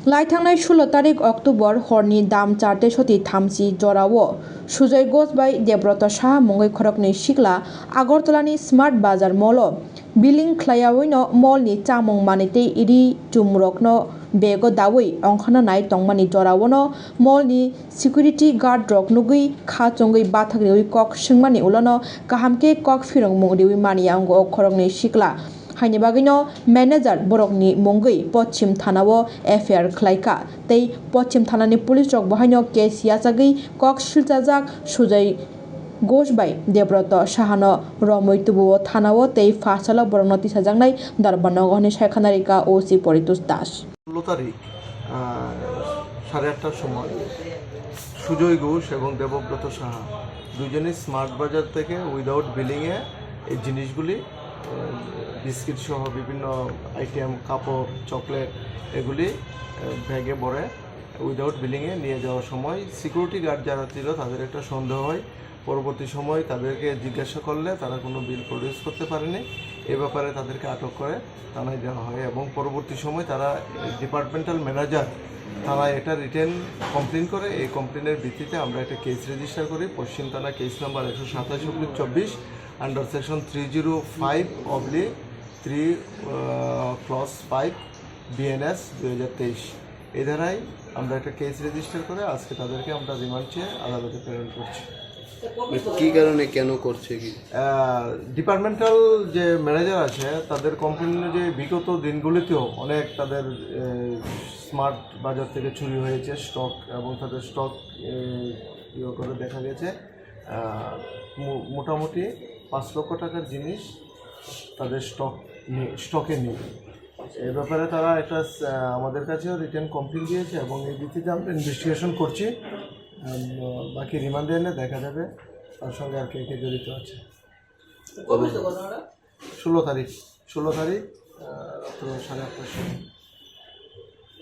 लाइथांनाय 16 तारिख अक्टोबर हरनि दाम 4:30 थामजि जराव सुजय घोष bai देबब्रत साहा मंगै खरकनि सिख्ला आगरतलानि स्मार्ट बाजार मल बिलिं ख्लायावैनो मलनि चामं मानितै इरि चुमरकनो बेगो दावै अंखाना नाय तंमानि जरावनो मलनि सिकिउरिटी गार्ड रक नुगै खाचंगै बाथागै कक सिंमानि उलनो काहामके कक फिरंग मुंगदिवि मानि अंगो खरकनि सिख्ला हाइनिबागैनो मैनेजर बरकनि मंगै पश्चिम थानाव एफआईआर खलाइका तै पश्चिम थानानि पुलिस रक बहायनो केस याचागै कक सिलचाजाक सुजय घोष bai देबब्रत साहानो रमै तुबुओ थानाव तै फासाला बरंनो तिसाजांनाय दरबारनगरनि सायखानारिका ओसि परितोष दास 16 তারিখ 8:30টার সময় সুজয় ঘোষ এবং দেবব্রত সাহা দুজনই স্মার্ট বাজার থেকে উইদাউট বিলিংয়ে এই জিনিসগুলি বিস্কিট সহ বিভিন্ন আইটেম কাপড় চকলেট এগুলি ব্যাগে ভরে উইদাউট বিলিংয়ে নিয়ে যাওয়ার সময় সিকিউরিটি গার্ড যারা ছিল তাদের একটা সন্দেহ হয়। পরবর্তী সময় তাদেরকে জিজ্ঞাসা করলে তারা কোনো বিল প্রডিউস করতে পারেনি। এ ব্যাপারে তাদেরকে আটক করে থানায় দেওয়া হয় এবং পরবর্তী সময় তারা ডিপার্টমেন্টাল ম্যানেজার থানায় এটা রিটেন কমপ্লেন করে। এই কমপ্লেনের ভিত্তিতে আমরা একটা কেস রেজিস্টার করি। পশ্চিম থানা case number 127/24 under section 305/3 BNS 2023 এই ধারায় আমরা একটা কেস রেজিস্টার করে আজকে তাদেরকে আমরা রিমান্ড চেয়ে আদালতে প্রেরণ করছি। কি কারণে কেন করছে কি ডিপার্টমেন্টাল যে ম্যানেজার আছে তাদের কমপ্লেন অনুযায়ী বিগত দিনগুলিতেও অনেক তাদের স্মার্ট বাজার থেকে চুরি হয়েছে স্টক এবং তাদের স্টক ইয়ে করে দেখা গেছে মোটামুটি 5 লক্ষ টাকার জিনিস তাদের স্টকে নেই। এই ব্যাপারে তারা একটা আমাদের কাছেও রিটেন কমপ্লেন দিয়েছে এবং এই ভিত্তিতে আমরা ইনভেস্টিগেশন করছি। বাকি রিমান্ডে এনে দেখা যাবে তার সঙ্গে আর কে কে জড়িত আছে। 16 তারিখ রাত্র 8:30টার সময়।